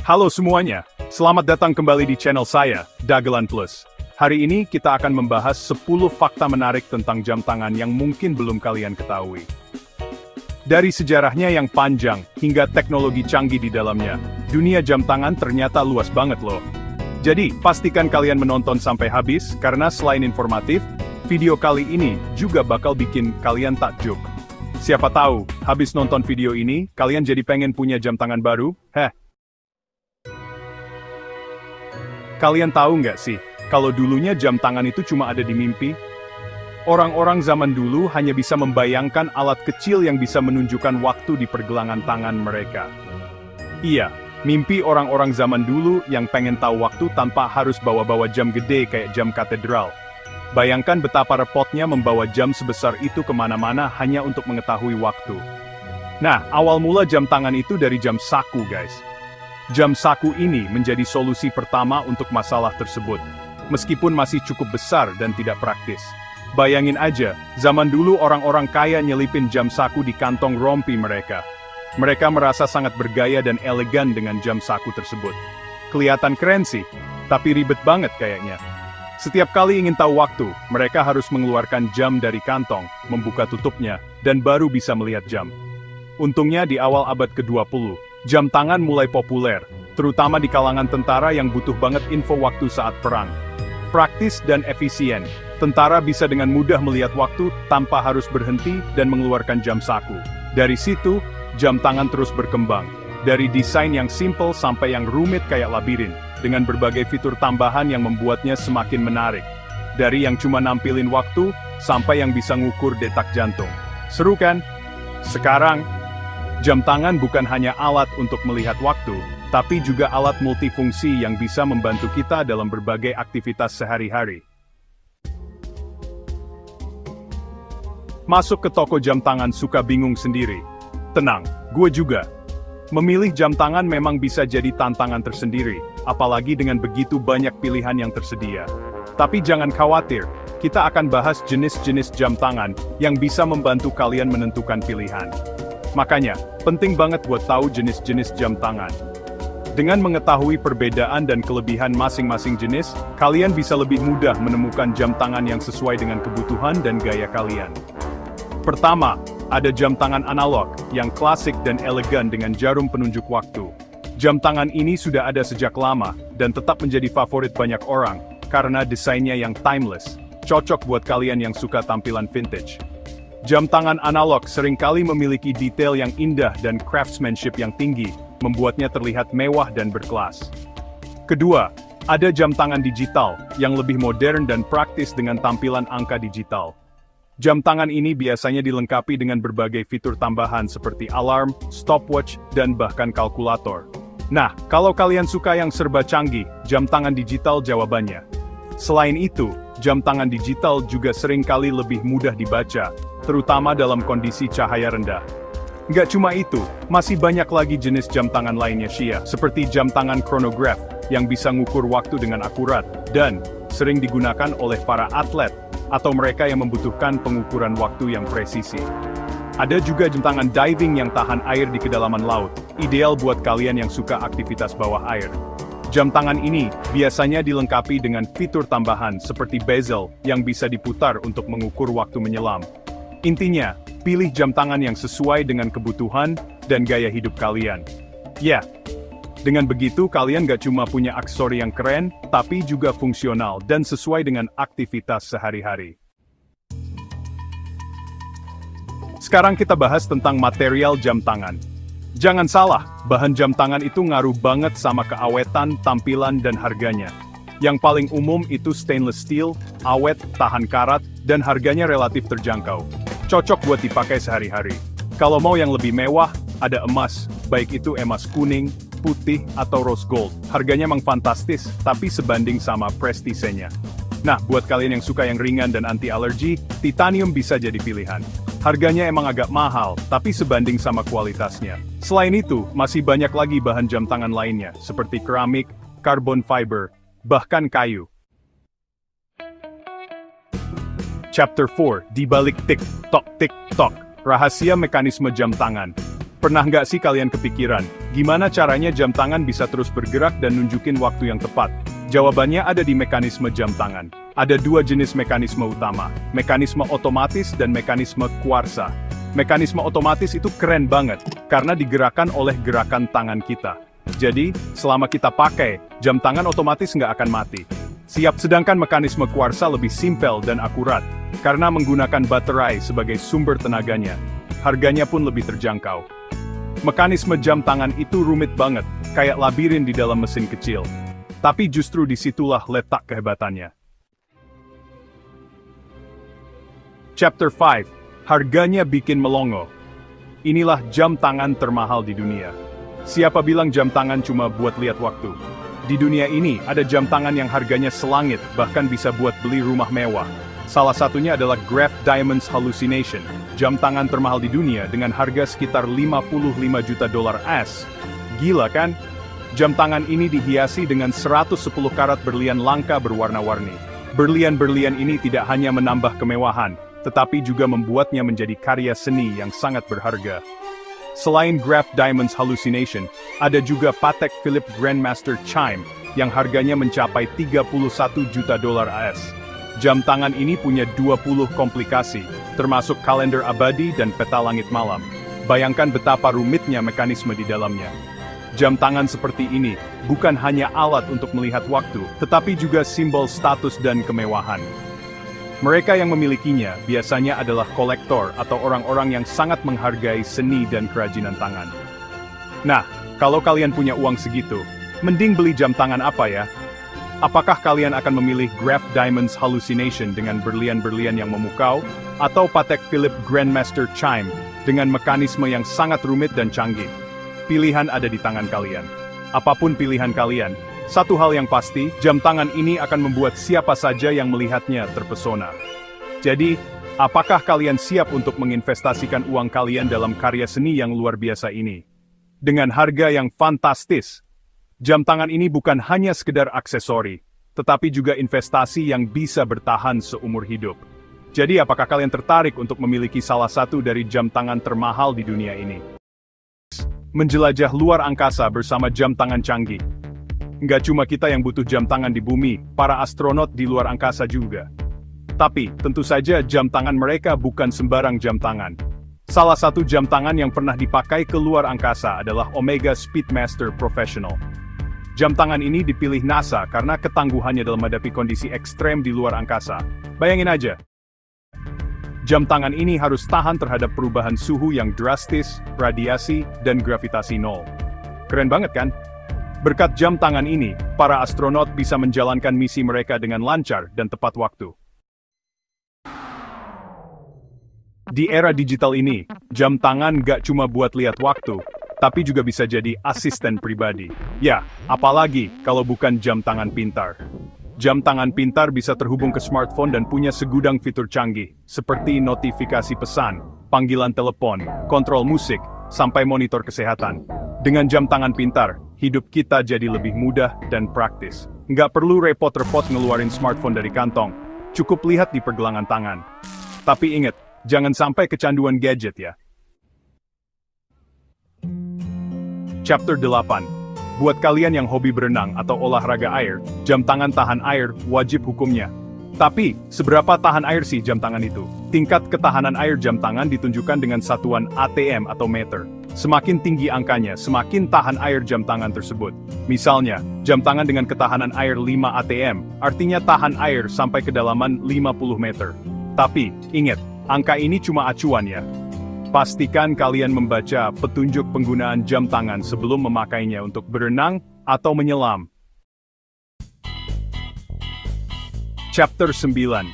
Halo semuanya, selamat datang kembali di channel saya, Dagelan Plus. Hari ini kita akan membahas 10 fakta menarik tentang jam tangan yang mungkin belum kalian ketahui. Dari sejarahnya yang panjang, hingga teknologi canggih di dalamnya, dunia jam tangan ternyata luas banget loh. Jadi, pastikan kalian menonton sampai habis, karena selain informatif, video kali ini juga bakal bikin kalian takjub. Siapa tahu, habis nonton video ini, kalian jadi pengen punya jam tangan baru? Kalian tahu nggak sih, kalau dulunya jam tangan itu cuma ada di mimpi? Orang-orang zaman dulu hanya bisa membayangkan alat kecil yang bisa menunjukkan waktu di pergelangan tangan mereka. Iya, mimpi orang-orang zaman dulu yang pengen tahu waktu tanpa harus bawa-bawa jam gede kayak jam katedral. Bayangkan betapa repotnya membawa jam sebesar itu kemana-mana hanya untuk mengetahui waktu. Nah, awal mula jam tangan itu dari jam saku guys. Jam saku ini menjadi solusi pertama untuk masalah tersebut, meskipun masih cukup besar dan tidak praktis. Bayangin aja, zaman dulu orang-orang kaya nyelipin jam saku di kantong rompi mereka. Mereka merasa sangat bergaya dan elegan dengan jam saku tersebut. Kelihatan keren sih, tapi ribet banget kayaknya. Setiap kali ingin tahu waktu, mereka harus mengeluarkan jam dari kantong, membuka tutupnya, dan baru bisa melihat jam. Untungnya di awal abad ke-20, jam tangan mulai populer, terutama di kalangan tentara yang butuh banget info waktu saat perang. Praktis dan efisien, tentara bisa dengan mudah melihat waktu tanpa harus berhenti dan mengeluarkan jam saku. Dari situ, jam tangan terus berkembang. Dari desain yang simple sampai yang rumit kayak labirin, dengan berbagai fitur tambahan yang membuatnya semakin menarik. Dari yang cuma nampilin waktu, sampai yang bisa ngukur detak jantung. Seru kan? Sekarang, jam tangan bukan hanya alat untuk melihat waktu, tapi juga alat multifungsi yang bisa membantu kita dalam berbagai aktivitas sehari-hari. Masuk ke toko jam tangan suka bingung sendiri. Tenang, gue juga. Memilih jam tangan memang bisa jadi tantangan tersendiri, apalagi dengan begitu banyak pilihan yang tersedia. Tapi jangan khawatir, kita akan bahas jenis-jenis jam tangan yang bisa membantu kalian menentukan pilihan. Makanya, penting banget buat tahu jenis-jenis jam tangan. Dengan mengetahui perbedaan dan kelebihan masing-masing jenis, kalian bisa lebih mudah menemukan jam tangan yang sesuai dengan kebutuhan dan gaya kalian. Pertama, ada jam tangan analog, yang klasik dan elegan dengan jarum penunjuk waktu. Jam tangan ini sudah ada sejak lama, dan tetap menjadi favorit banyak orang, karena desainnya yang timeless, cocok buat kalian yang suka tampilan vintage. Jam tangan analog seringkali memiliki detail yang indah dan craftsmanship yang tinggi, membuatnya terlihat mewah dan berkelas. Kedua, ada jam tangan digital, yang lebih modern dan praktis dengan tampilan angka digital. Jam tangan ini biasanya dilengkapi dengan berbagai fitur tambahan seperti alarm, stopwatch, dan bahkan kalkulator. Nah, kalau kalian suka yang serba canggih, jam tangan digital jawabannya. Selain itu, jam tangan digital juga seringkali lebih mudah dibaca, terutama dalam kondisi cahaya rendah. Nggak cuma itu, masih banyak lagi jenis jam tangan lainnya seperti jam tangan chronograph, yang bisa ngukur waktu dengan akurat, dan sering digunakan oleh para atlet, atau mereka yang membutuhkan pengukuran waktu yang presisi. Ada juga jam tangan diving yang tahan air di kedalaman laut, ideal buat kalian yang suka aktivitas bawah air. Jam tangan ini biasanya dilengkapi dengan fitur tambahan seperti bezel yang bisa diputar untuk mengukur waktu menyelam. Intinya, pilih jam tangan yang sesuai dengan kebutuhan dan gaya hidup kalian. Ya, dengan begitu kalian gak cuma punya aksesori yang keren, tapi juga fungsional dan sesuai dengan aktivitas sehari-hari. Sekarang kita bahas tentang material jam tangan. Jangan salah, bahan jam tangan itu ngaruh banget sama keawetan, tampilan, dan harganya. Yang paling umum itu stainless steel, awet, tahan karat, dan harganya relatif terjangkau. Cocok buat dipakai sehari-hari. Kalau mau yang lebih mewah, ada emas, baik itu emas kuning, putih, atau rose gold. Harganya emang fantastis, tapi sebanding sama prestisenya. Nah, buat kalian yang suka yang ringan dan anti-alergi, titanium bisa jadi pilihan. Harganya emang agak mahal, tapi sebanding sama kualitasnya. Selain itu, masih banyak lagi bahan jam tangan lainnya, seperti keramik, carbon fiber, bahkan kayu. Chapter 4, di balik tik-tok, rahasia mekanisme jam tangan. Pernah nggak sih kalian kepikiran, gimana caranya jam tangan bisa terus bergerak dan nunjukin waktu yang tepat? Jawabannya ada di mekanisme jam tangan. Ada dua jenis mekanisme utama, mekanisme otomatis dan mekanisme kuarsa. Mekanisme otomatis itu keren banget, karena digerakkan oleh gerakan tangan kita. Jadi, selama kita pakai, jam tangan otomatis nggak akan mati. Sedangkan mekanisme kuarsa lebih simpel dan akurat, karena menggunakan baterai sebagai sumber tenaganya. Harganya pun lebih terjangkau. Mekanisme jam tangan itu rumit banget, kayak labirin di dalam mesin kecil. Tapi justru disitulah letak kehebatannya. Chapter 5. Harganya bikin melongo. Inilah jam tangan termahal di dunia. Siapa bilang jam tangan cuma buat lihat waktu? Di dunia ini, ada jam tangan yang harganya selangit, bahkan bisa buat beli rumah mewah. Salah satunya adalah Graf Diamonds Hallucination, jam tangan termahal di dunia dengan harga sekitar $55 juta AS. Gila kan? Jam tangan ini dihiasi dengan 110 karat berlian langka berwarna-warni. Berlian-berlian ini tidak hanya menambah kemewahan, tetapi juga membuatnya menjadi karya seni yang sangat berharga. Selain Graf Diamonds Hallucination, ada juga Patek Philippe Grandmaster Chime, yang harganya mencapai $31 juta AS. Jam tangan ini punya 20 komplikasi, termasuk kalender abadi dan peta langit malam. Bayangkan betapa rumitnya mekanisme di dalamnya. Jam tangan seperti ini bukan hanya alat untuk melihat waktu, tetapi juga simbol status dan kemewahan. Mereka yang memilikinya biasanya adalah kolektor atau orang-orang yang sangat menghargai seni dan kerajinan tangan. Nah, kalau kalian punya uang segitu, mending beli jam tangan apa ya? Apakah kalian akan memilih Graf Diamonds Hallucination dengan berlian-berlian yang memukau, atau Patek Philippe Grandmaster Chime dengan mekanisme yang sangat rumit dan canggih? Pilihan ada di tangan kalian. Apapun pilihan kalian, satu hal yang pasti, jam tangan ini akan membuat siapa saja yang melihatnya terpesona. Jadi, apakah kalian siap untuk menginvestasikan uang kalian dalam karya seni yang luar biasa ini? Dengan harga yang fantastis, jam tangan ini bukan hanya sekedar aksesori, tetapi juga investasi yang bisa bertahan seumur hidup. Jadi apakah kalian tertarik untuk memiliki salah satu dari jam tangan termahal di dunia ini? Menjelajah luar angkasa bersama jam tangan canggih. Nggak cuma kita yang butuh jam tangan di bumi, para astronot di luar angkasa juga. Tapi, tentu saja jam tangan mereka bukan sembarang jam tangan. Salah satu jam tangan yang pernah dipakai ke luar angkasa adalah Omega Speedmaster Professional. Jam tangan ini dipilih NASA karena ketangguhannya dalam menghadapi kondisi ekstrem di luar angkasa. Bayangin aja. Jam tangan ini harus tahan terhadap perubahan suhu yang drastis, radiasi, dan gravitasi nol. Keren banget kan? Berkat jam tangan ini, para astronot bisa menjalankan misi mereka dengan lancar dan tepat waktu. Di era digital ini, jam tangan gak cuma buat lihat waktu, tapi juga bisa jadi asisten pribadi. Ya, apalagi kalau bukan jam tangan pintar. Jam tangan pintar bisa terhubung ke smartphone dan punya segudang fitur canggih, seperti notifikasi pesan, panggilan telepon, kontrol musik, sampai monitor kesehatan. Dengan jam tangan pintar, hidup kita jadi lebih mudah dan praktis. Nggak perlu repot-repot ngeluarin smartphone dari kantong, cukup lihat di pergelangan tangan. Tapi ingat, jangan sampai kecanduan gadget ya. Chapter 8. Buat kalian yang hobi berenang atau olahraga air, jam tangan tahan air wajib hukumnya. Tapi, seberapa tahan air sih jam tangan itu? Tingkat ketahanan air jam tangan ditunjukkan dengan satuan ATM atau meter. Semakin tinggi angkanya, semakin tahan air jam tangan tersebut. Misalnya, jam tangan dengan ketahanan air 5 ATM, artinya tahan air sampai kedalaman 50 meter. Tapi, ingat, angka ini cuma acuan ya. Pastikan kalian membaca petunjuk penggunaan jam tangan sebelum memakainya untuk berenang atau menyelam. Chapter 9.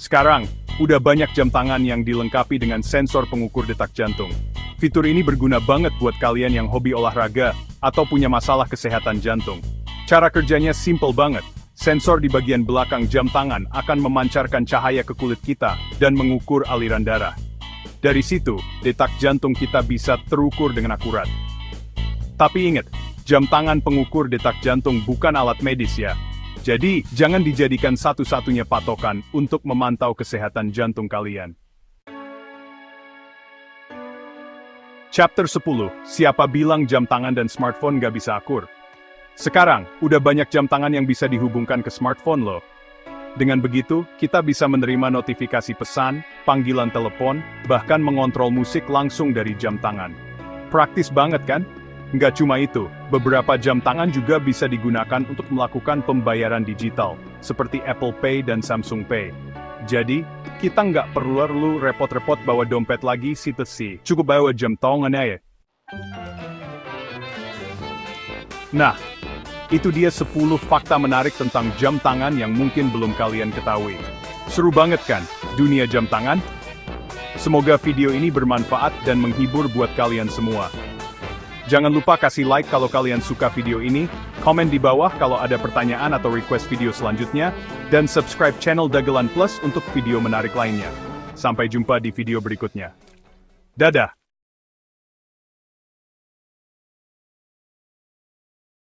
Sekarang, udah banyak jam tangan yang dilengkapi dengan sensor pengukur detak jantung. Fitur ini berguna banget buat kalian yang hobi olahraga atau punya masalah kesehatan jantung. Cara kerjanya simple banget. Sensor di bagian belakang jam tangan akan memancarkan cahaya ke kulit kita dan mengukur aliran darah. Dari situ, detak jantung kita bisa terukur dengan akurat. Tapi ingat, jam tangan pengukur detak jantung bukan alat medis ya. Jadi, jangan dijadikan satu-satunya patokan untuk memantau kesehatan jantung kalian. Chapter 10, siapa bilang jam tangan dan smartphone nggak bisa akur? Sekarang, udah banyak jam tangan yang bisa dihubungkan ke smartphone loh. Dengan begitu, kita bisa menerima notifikasi pesan, panggilan telepon, bahkan mengontrol musik langsung dari jam tangan. Praktis banget kan? Nggak cuma itu, beberapa jam tangan juga bisa digunakan untuk melakukan pembayaran digital, seperti Apple Pay dan Samsung Pay. Jadi, kita nggak perlu repot-repot bawa dompet lagi sih, cukup bawa jam tangan aja. Nah, itu dia 10 fakta menarik tentang jam tangan yang mungkin belum kalian ketahui. Seru banget kan, dunia jam tangan? Semoga video ini bermanfaat dan menghibur buat kalian semua. Jangan lupa kasih like kalau kalian suka video ini, komen di bawah kalau ada pertanyaan atau request video selanjutnya, dan subscribe channel Dagelan Plus untuk video menarik lainnya. Sampai jumpa di video berikutnya. Dadah!